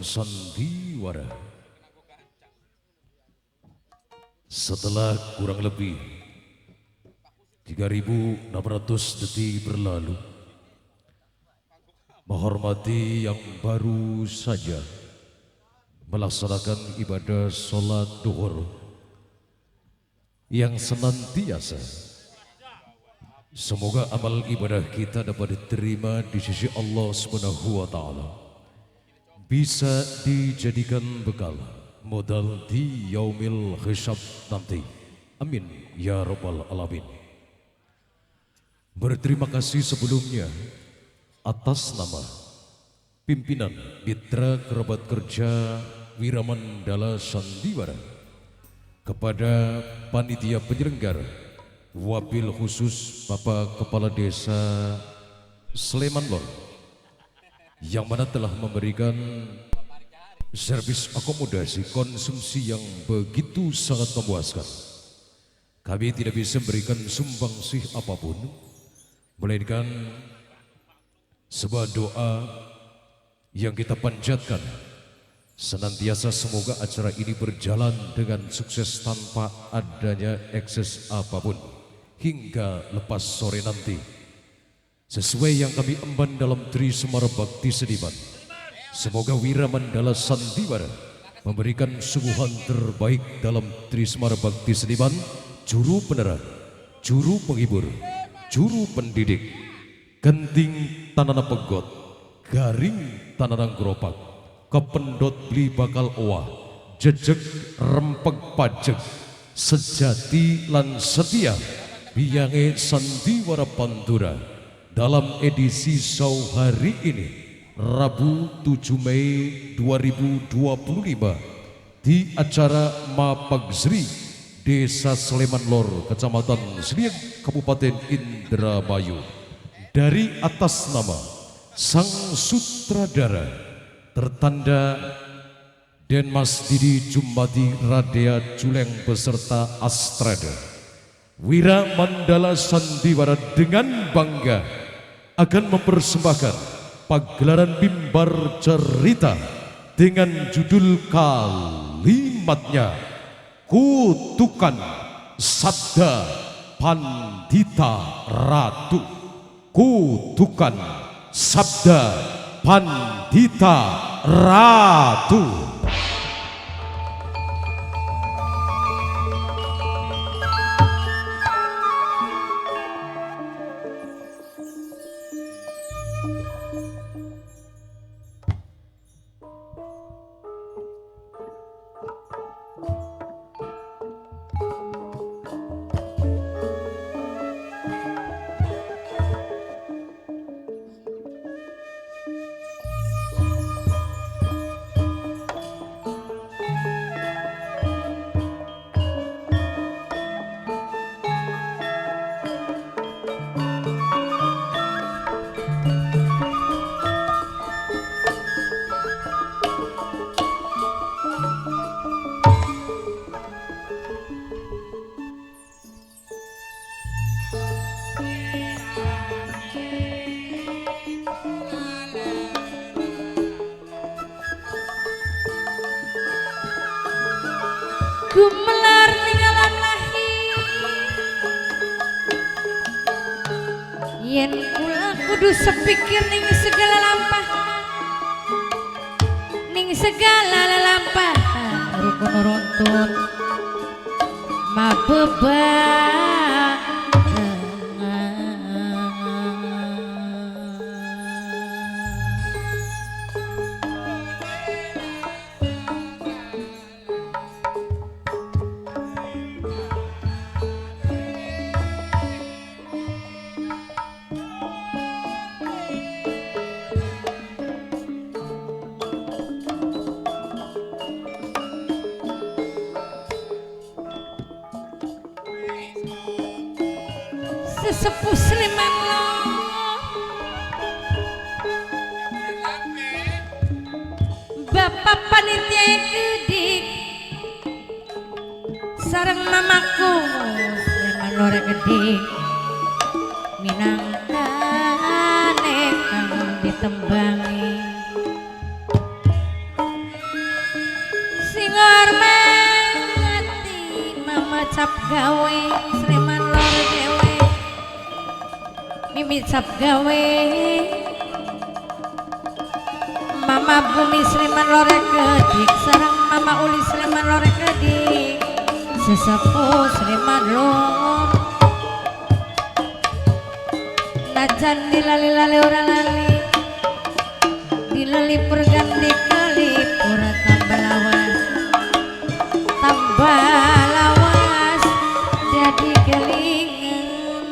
sandiwara. Setelah kurang lebih 3.600 detik berlalu, menghormati yang baru saja melaksanakan ibadah sholat duhur yang senantiasa semoga amal ibadah kita dapat diterima di sisi Allah Subhanahu wa taala, bisa dijadikan bekal modal di yaumil hisab nanti. Amin ya rabbal alamin. Berterima kasih sebelumnya atas nama pimpinan mitra kerabat kerja Wiramandala Sandiwara, kepada panitia penyelenggara, wabil khusus Bapak Kepala Desa Sleman Lor yang mana telah memberikan servis akomodasi konsumsi yang begitu sangat memuaskan. Kami tidak bisa memberikan sumbangsih apapun, melainkan sebuah doa yang kita panjatkan senantiasa semoga acara ini berjalan dengan sukses tanpa adanya ekses apapun hingga lepas sore nanti, sesuai yang kami emban dalam Tri Semar Bakti Seniman. Semoga Wiramandala Sandiwara memberikan suguhan terbaik dalam Tri Semar Bakti Seniman, juru penerang, juru penghibur, juru pendidik, genting tanana pegot, garing tanana geropak, kependot beli bakal oah, jejeg rempeg pajeg, sejati lan setia, biyange Sandiwara Pantura dalam edisi show hari ini, Rabu 7 Mei 2025 di acara Mapagzri, Desa Sleman Lor, Kecamatan Seliang, Kabupaten Indramayu. Dari atas nama sang sutradara tertanda Denmas Didi Jumbati Radea Juleng beserta Astrada, Wiramandala Sandiwara dengan bangga akan mempersembahkan pagelaran mimbar cerita dengan judul kalimatnya Kutukan Sabda Pandita Ratu. Kutukan Sabda Pandita Ratu. Gumelar ninggalan lahir, yen kula kudu sepikir ning segala lampahan, ning segala lelampahan rukun runtun mabebak. Sesepuh Sleman Lor, Bapak panitia gede sareng mamaku Sleman Lor gede, minangkane kang ditembangi Mama cap gawe Sleman lor dewe Mimi cap gawe Mama Bumi Sleman lore kedik sareng Mama Uli Sleman lore kedik sesepuh Sleman lor najan dilali-lali ora lali dilali pergandi kelip ora tambah lawas jadi kelingan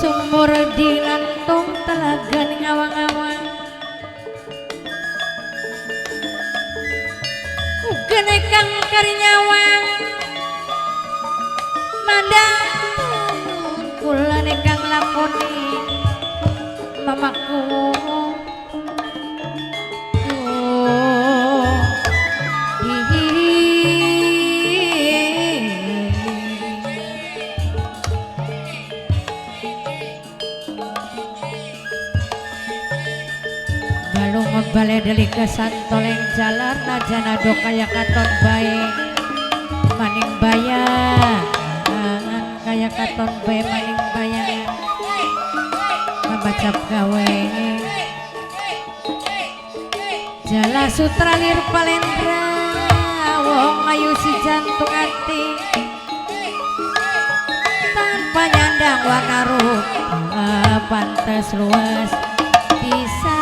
sumur di lantung telaga ngawang-awang genekang karinyawang mandang kula nekang lakoni mamaku balai deli kesantoleng jalan najana do kaya katon bae maning bayang kaya katon bae maning bayang membacap gawe jala sutralir palendra wong ayu si jantung hati tanpa nyandang warna rupa pantes luas bisa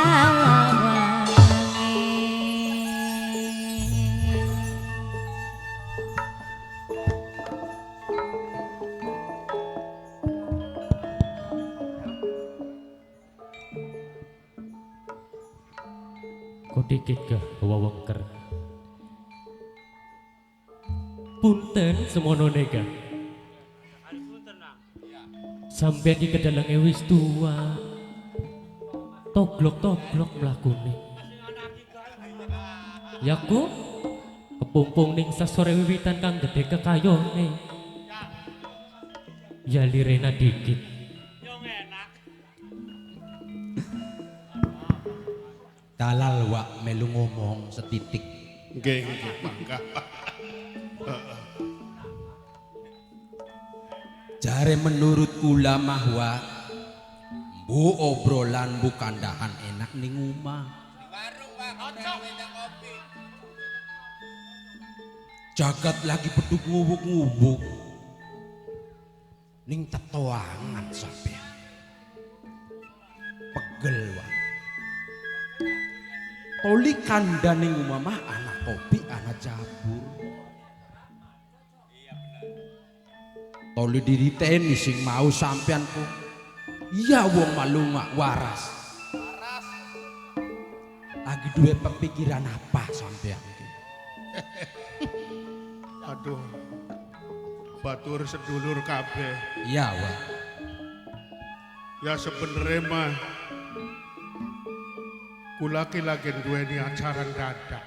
dikit ke wawengker punten semono nega sampeyan iki kedalange wis tua toglok-toglok mlakune yaku kepumpung ning sasore wiwitan kang gedhe kekayone ya lirena dikit dalal wak melu ngomong setitik nggih mangga jare menurut ulama wa bu obrolan bu kandahan enak ning omah jagat lagi peduk ngubuk-ngubuk ning tetoangan sampean pegel wak toli kandaning umamah anak kopi anak cabur toli diriteni sing mau sampean kok iya wong malu mak waras lagi duwe pepikiran apa sampean iki aduh batur sedulur kabeh iya wak ya sebenere mah kula ki lagi duweni acara dadak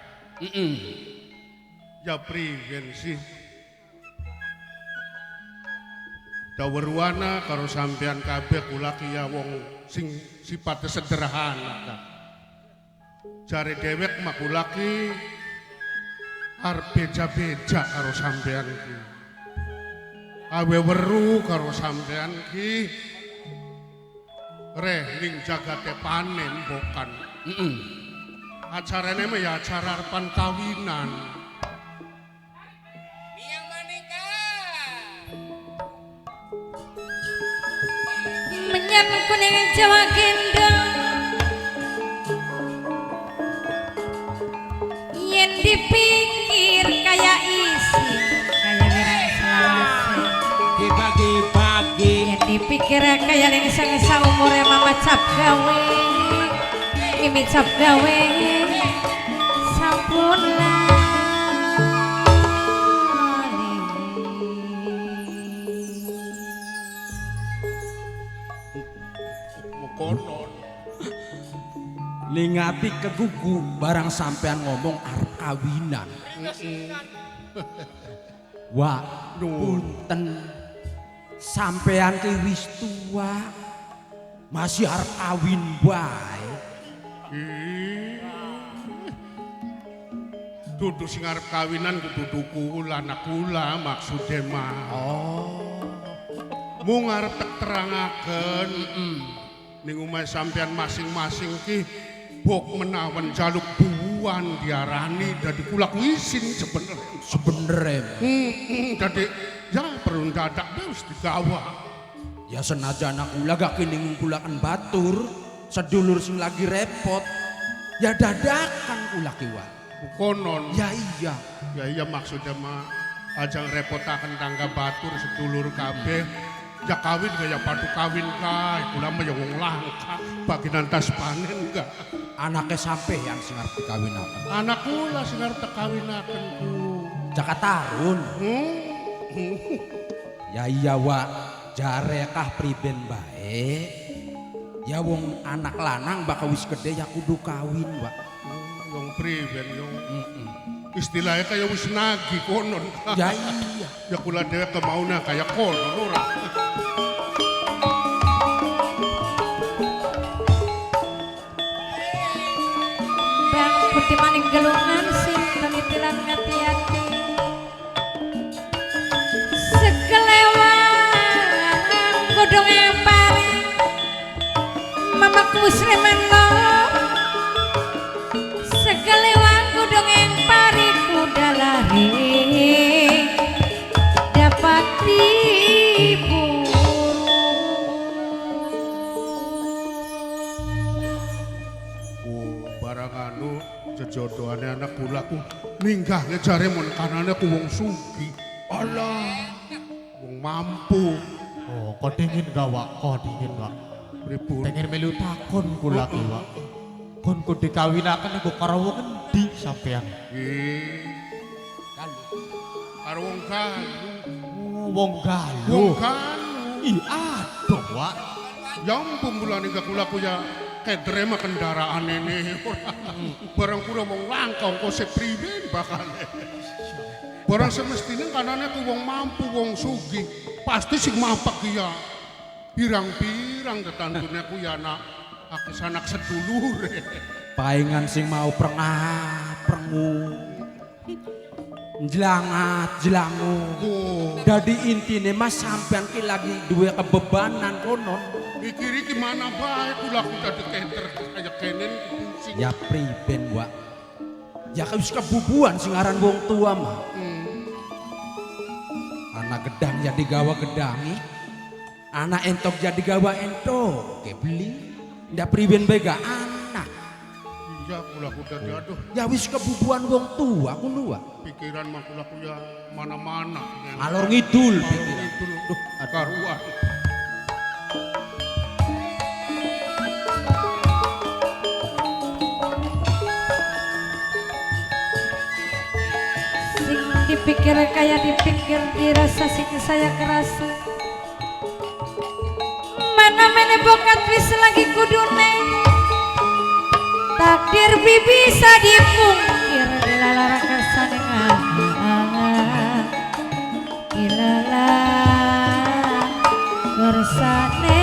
ya priyen sih dawerwana karo sampean kabeh kula ki ya wong sing sipate sederhana jare dewek mah kula ki arep beja-beja karo sampean ki awe weru karo sampean ki reh ning jagate panen bokan acarane mah ya acara arepan kawinan Miang Manika menyang kuning Jawa gendong yen dipikir kaya isi kaya wirang selawase dibagi-bagi yen dipikir kaya lengseng saumure mama cap gawe mimi cap gawe sampun lali mukonon ning ati kegugu barang sampean ngomong arep kawinan. Wah, punten. Sampean ki wis tua. Masih arep kawin bae. Dudu sing arep kawinan kudu tuku anak kula maksude mah. Mung arep tak terangaken ning omahe sampean masing-masing ki bok menawan jaluk buwan diarani dadi kula isin sebenere. Dadi ya perlu dadak wis digawa. Ya senajan aku gak kini ngumpulakan batur sedulur sing lagi repot ya dadakan kula kiwa konon ya iya maksudnya mah ajang repotaken tangga batur sedulur kabeh ya kawin gaya padu kawin kae kula mah ya wong langka bagian tas panen enggak anaknya sampeyan sing arep dikawinaken anak kula sing arep tekawinaken ku Jakatarun ya iya Wak jarekah priben bae ya wong anak lanang bakal wis gede ya kudu kawin Wak wong priben yo istilahnya kayak wis nagi konon ya iya ya kula dhewe kemauna kayak konon ora Bang putih maning gelungan sing telitilan ngati-ati Godong yang paling mamaku musliman lo sekelewang godong yang pari kuda lari dapat diburu barang anu jejodohane anak kula ku minggah ngejare mon kanane ku wong sugi alah wong mampu. Oh, kau dingin gak Wak? Kau dingin gak? Pripun? Pengen melu takon kula ki Wak. Kon ku dikawinaken iku karo wong endi sampean? Karo wong Galuh. Oh, wong Galuh. Wong Galuh. Ih, aduh Wak. Ya ampun mulane gak kula ku ya kedre mah kendaraan ini. Barang kula wong langka kok sepriben bakale. Barang semestinya kanane ku wong mampu wong sugih. Pasti sing mampak ya pirang-pirang tetandune ku ya anak anak sedulur paingan sing mau prengu jelangat jelangu dadi intine mas sampean ki lagi duwe kebebanan konon mikiri gimana bae kula ku dadi kenter kaya kenen kucing ya priben Wak ya wis kebubuan sing aran wong tua mah anak gedang jadi gawa gedangi anak entok jadi gawa entok beli ndak priben bae gak anak iya kula ku dadi aduh ya wis kebubuan wong tua kulo Wak pikiran mah kula ku ya mana-mana alor ngidul pikiran duh karuan dipikir kayak dipikir dirasa sing saya kerasa mana mene bokat wis lagi kudune takdir bisa dipungkir ilalara kersane ilala kersane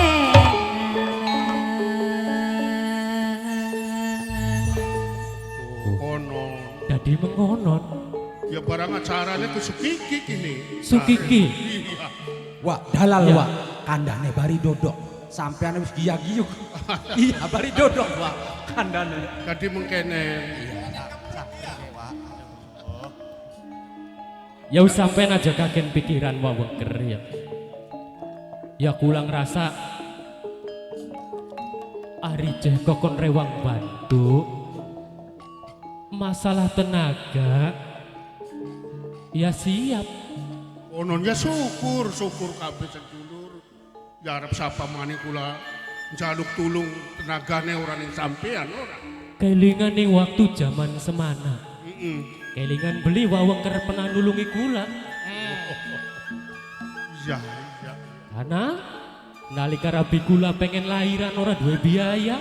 konon Jadi mengonon ya barang acaranya ku sukiki kini Sukiki. iya Wak dalal Ya. Wak kandane bari dodok sampean wis giyak-giyuk iya bari dodok Wak kandane tadi mengkene Ya wis sampean aja kagen pikiran waweker ya. Ya kulang rasa ari jeh kokon rewang bantu. Masalah tenaga ya siap. kononnya syukur kabeh sedulur ya arep sapa maning kula njaluk tulung tenagane ora ning sampean ora Kelingan ning waktu zaman semana. Kelingan beli waweker pernah nulungi kula. iya Karena nalika rabi kula pengen lahiran ora duwe biaya.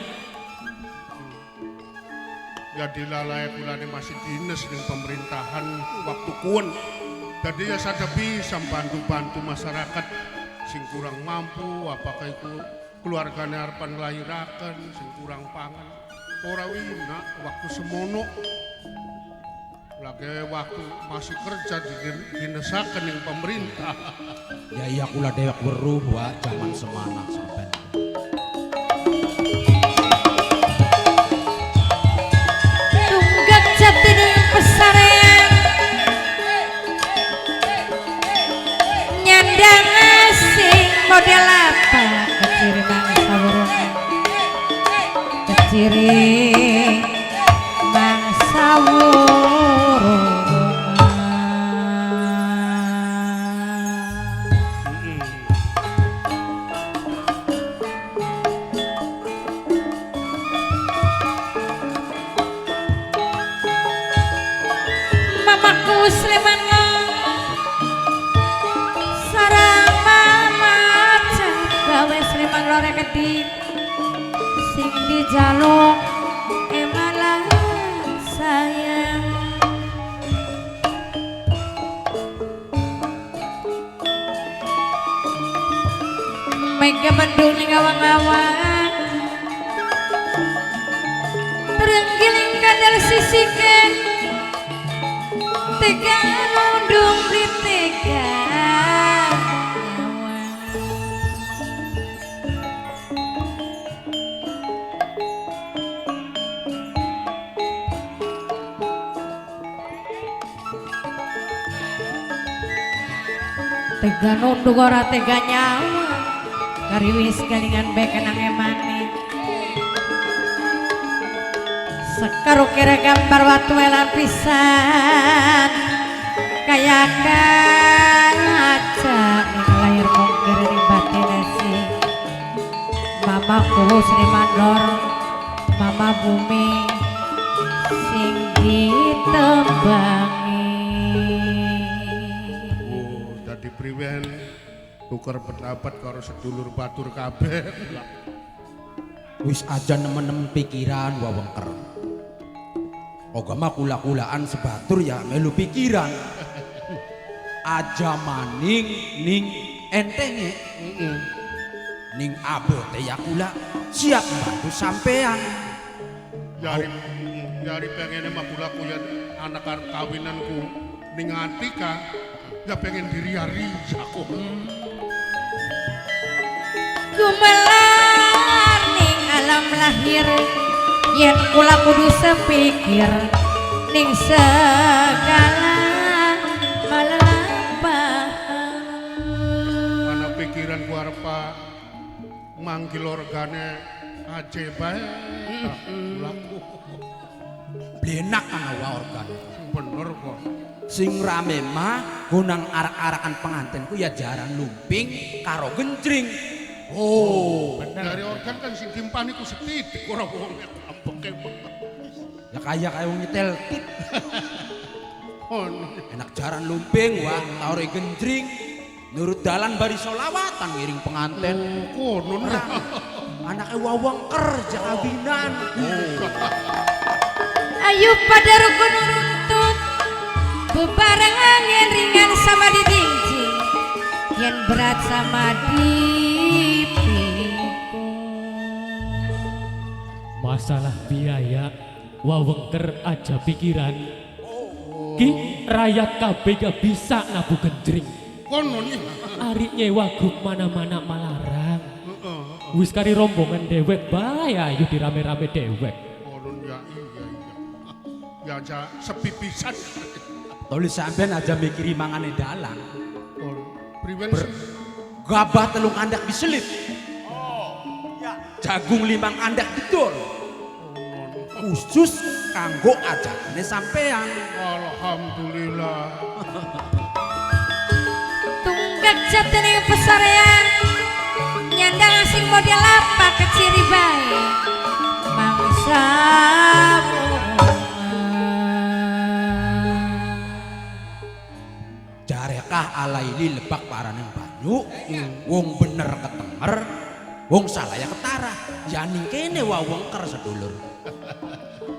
ya dilalai kulane masih dinas ning pemerintahan waktu kuwen. Jadi ya sada bisa bantu-bantu masyarakat sing kurang mampu, apakah itu keluargane arepan nglairaken sing kurang pangan. Ora wina waktu semono. Lagi waktu masih kerja dinesaken ning pemerintah. Ya iya kula dewek weruh wa zaman semana sampean. Tunggak jati ning pesarean nyandang asing model apa keciri mangsa burung keciri mangsa burung mamaku Sleman sarang mama gawe Sleman lore keding sing dijaluk emalah sayang mega mendung ning awang-awang terenggiling kandel sisikan tega nundung di tega tega nundung ora tega nyawa kariwis galingan bekenang emane sekaru kira gambar watu elan pisan kayak kaca ning lahir mungkir ning batin si mamaku Seniman Lor mama bumi sing ditembangi Jadi priwen tukar pendapat karo sedulur batur kabeh. Wis aja nemen-nemen pikiran wawengker. Ogama kula-kulaan sebatur ya melu pikiran. Aja maning ning entenge. Ning abote ya kula siap bantu sampean. Yari pengen mah kula kuya anak kawinanku ning Atika ya pengen diri-ari aku. gumelar ning alam lahir yen kula kudu sepikir ning segala malalampahan Mana pikiran ku arep manggil organe aje bae. Laku Blenak ana organ. bener kok. Sing rame mah gunang arak-arakan pengantenku ya jaran lumping karo genjring. Oh, Dari organ kan sing timpani ku setitik ora wong ampeke. ya kaya wong nyetel tit. Oh, Enak jaran lumping wah tauri genjring. Nurut dalan bari solawatan ngiring penganten. konon. Anaknya wawang kerja kawinan. ayo pada rukun runtut bebarengan yen ringan sama didinjing yen berat sama dipikul Masalah biaya wawengker aja pikiran. Ki rakyat kabeh gak bisa nabu genjring. Konon ya. Ari nyewa grup mana-mana malarang. Wis kari rombongan dewek bae ayo dirame-rame dewek. Konon ya iya. Ya aja sepi pisan. Tulis sampean aja mikiri mangane dalang. Priwen Gabah telung andak diselip. Jagung limang andak didol. Khusus kanggo ajane sampean. alhamdulillah. tunggak jatene pesarean nyandang asing model apa keciri bae mangsa Jarekah alaili lebak paraneng banyu. Wong bener ketemer, Wong salah ya ketara. Ya ning kene wawengker sedulur.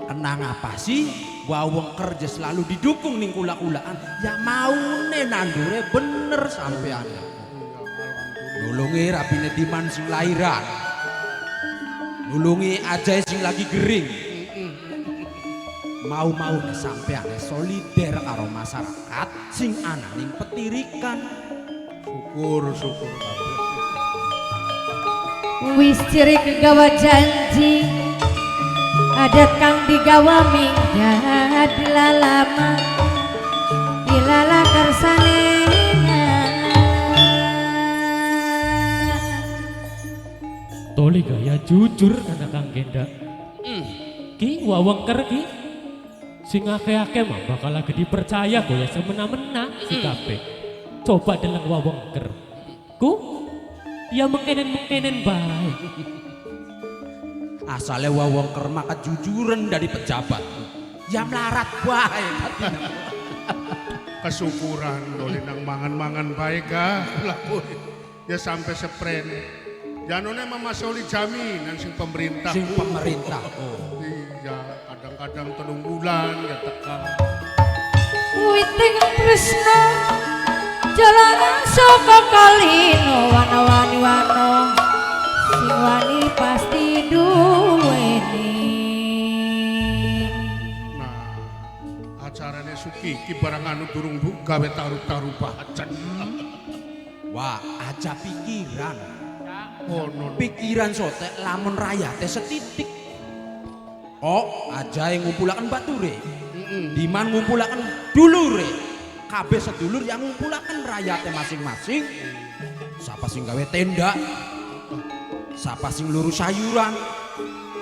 Kenang apa sih? Wawengker je selalu didukung ning kula-kulaan. Ya maune nandure bener sampean. Nulungi rapine Diman sing lairan. Nulungi Ajay sing lagi gering. Mau-mau sampean solider karo masyarakat sing ana ning petirikan. Syukur kabeh. Wis ciri kegawa janji adat kang digawa minggat lalama ilala kersane Toli gaya jujur karena Kang Genda. Ki wawengker ki sing akeh-akeh mah bakal lagi dipercaya kok ya semena-mena si kabeh. Coba deleng wawengker. Ku ya mengkenen-mengkenen bae. Asale wawengker mah kejujuran dari pejabat. Ya melarat bae. Kesyukuran doli nang mangan-mangan baik lakon. Ya sampai sprene. Janone mah masoli jaminan sing pemerintah. Sing pemerintah. Oh. Iya, kadang-kadang 3 bulan ya teka. witing tresno jalanan saka kalino wana-wani wano sing wani pasti duweni. Nah, acarane Sukiki barang anu durung gawe taruh-taruh bacan. Wah, aja pikiran. Oh, non. Pikiran sotek lamun rayate setitik. Oh, aja yang ngumpulakan bature. Diman ngumpulakan dulure. Kabeh sedulur yang ngumpulakan rayate masing-masing. Siapa sing gawe tenda? Siapa sing lurus sayuran?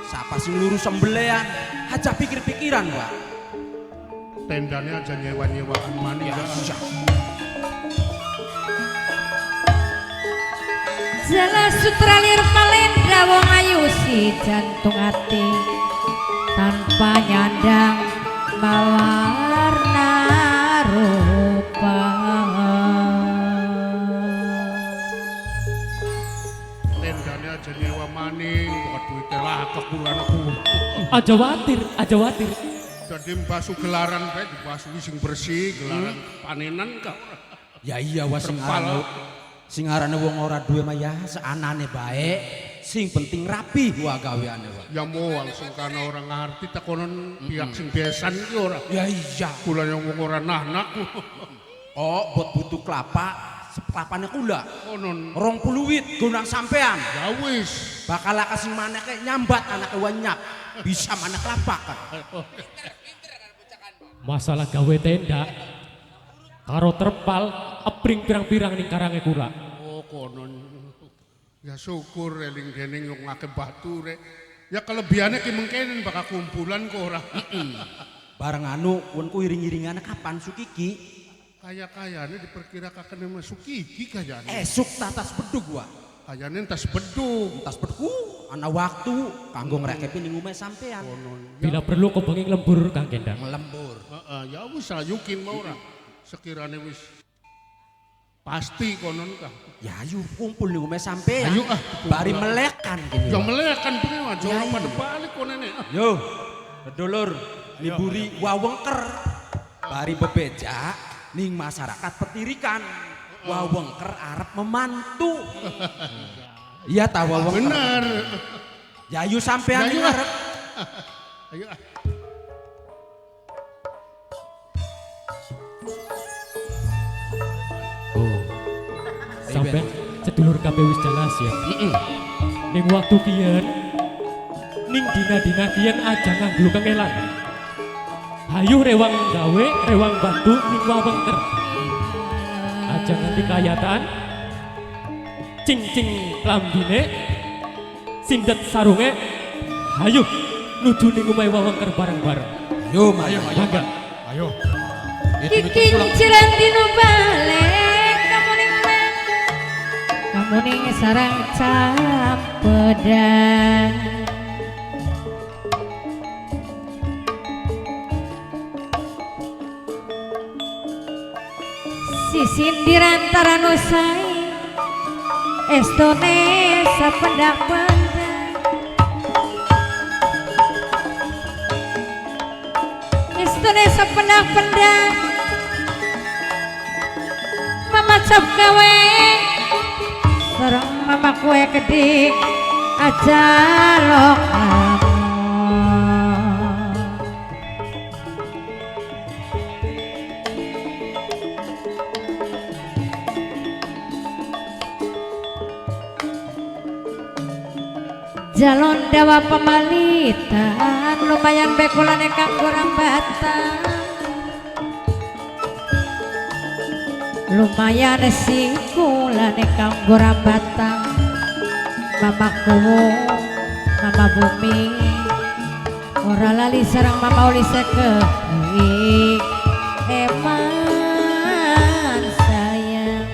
Siapa sing lurus sembelian? Aja pikir-pikiran, Pak. Tendane aja nyewa-nyewaan mani ya. Jala sutralir palendra wong ayu si jantung hati tanpa nyandang mawarna rupa. Tendane aja nyewa mani, bukan duitnya lakak bulan aku. Aja watir. Jadi mbasuh gelaran bae dibasuhi sing bersih, gelaran panenan kau. Ya iya wah sing arane wong ora duwe mah ya seanane bae. Sing penting rapi wah gaweane wah. Ya mau langsung karena orang ngerti tak konon pihak sing besan iki ora. Ya iya. Kula yang wong ora nanak. Oh, buat butuh kelapa, kelapane kula. Konon 20 wit gunang sampean. ya wis. Bakal kasih mana kayak nyambat anake wanyap. Bisa mana kelapa kan. Masalah gawe tenda karo terpal epring pirang-pirang ning karange kula. Oh konon. Ya syukur eling dening wong ngake batu rek. Ya kelebihannya ki mengkenen bakal kumpulan kok ora. Bareng anu wonku iring-iringane kapan Sukiki? Kaya-kayane diperkirakan sama Sukiki kayane. Esuk tatas bedug gua. Kayane entas bedug. Tas bedug ana waktu kanggo ngrekepi ning omahe sampean. Konon. Bila perlu kepengin lembur Kang Gendang. Ngelembur. Heeh, ya wis ayukin mau ora. Sekirane wis pasti konon kah. Ya ayo kumpul ning omahe sampean. Ayo bari melekan gini. Ya melekan bener aja Ya, pada iya. balik konene. Yo, sedulur, liburi wawengker. Bari bebeja ning masyarakat petirikan. Wawengker arep memantu. Iya ta wawengker. Bener. Ya ayo sampean Ya, ning ayo. arep. Ayo. Oh. Sampai sedulur kabeh wis jelas ya. Ning waktu kiyen ning dina-dina kiyen aja nganggo kengelan. Hayu rewang gawe, rewang bantu ning wawengker. Aja nganti kayatan. Cing-cing lambine sindet sarunge. Hayu nuju ning omahe wawengker bareng-bareng. Yo, ayo. Mangga. Ayo. Iki ciran dino balik kamu ning sarang campedan. Si sindiran tarano sae estone sapendak pendak estone sapendak pendak mama cap gawe sareng mama kue gede aja lo kamu jalon dawa pemalitan lumayan bekulane kanggo rambatan lumayan singkulane kanggo rambatan mamaku mama bumi ora lali sareng mama uli sekeuik eman sayang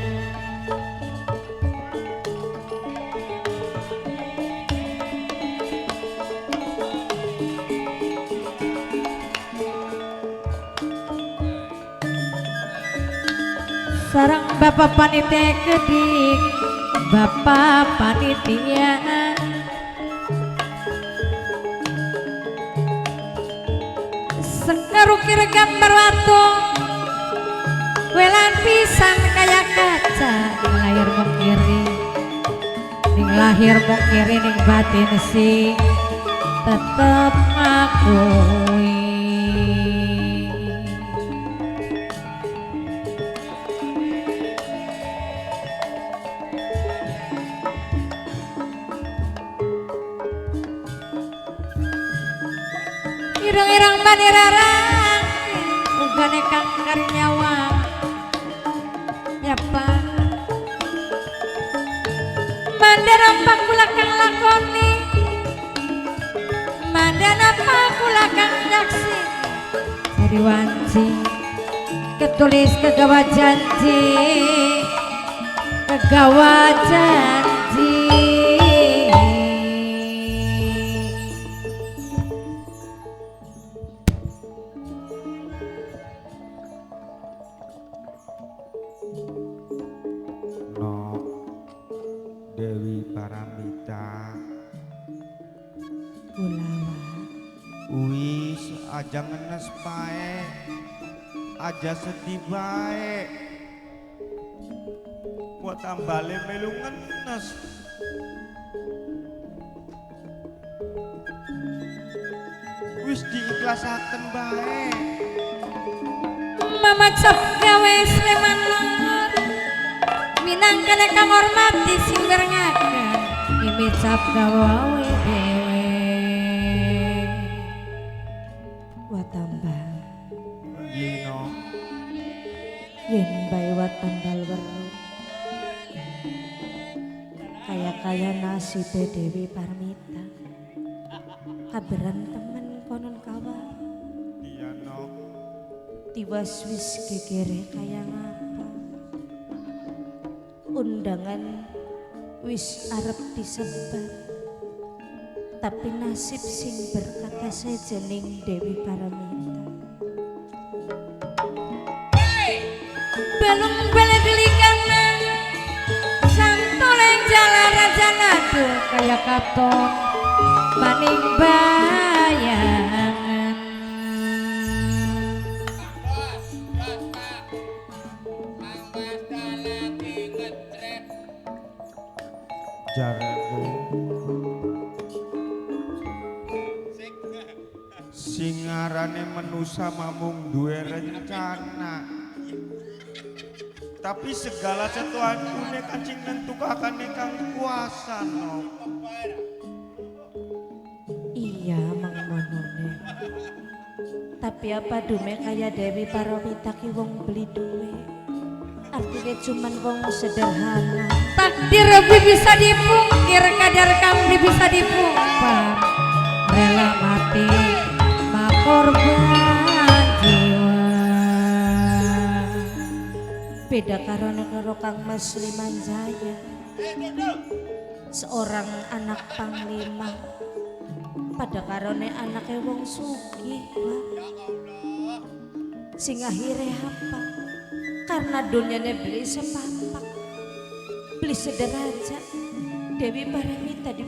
sareng bapak panitia kedik bapak panitia sekarukir gambar watu welan pisan kaya kaca ning lahir mung kiri ning lahir mung kiri ning batin sing tetep ngakui irang-irang banirarang ugane kang karinyawa nyapa mandana pakula kang lakoni mandana pakula kang nyaksi jadi wanci ketulis kegawa janji kegawa janji Dewi Paramita Kulawa wis aja ngenes bae aja sedih bae buat tambale melu ngenes wis diikhlasaken bae mama cap gawe Sleman Lor minangkana kang hormati sing berengaken mimi cap gawe dewe watambal Gino yen bae watambal weru kaya nasib Dewi Parmita kaberan temen konon kawan iya no tiwas wis gegere kaya ngapa undangan wis arep disebar tapi nasib sing berkata sejening Dewi Paramita belum bela delikana santoleng jalan raja nado kaya katon maning bayangan jareku singarane menusa mamung duwe rencana tapi segala setuanku kancing nentukakane kang kuasa no iya mangmonone tapi apa dume kaya Dewi Paramita ki wong beli duwe artinya cuman wong sederhana takdir lebih bisa dipungkir kadar kami bisa dipungkar rela mati makorban jiwa beda karena karo Kang Mas Limanjaya seorang anak panglima pada karone anaknya wong sugih sing akhirnya apa karena dunianya beli sepapak beli sederajat Dewi Parawita di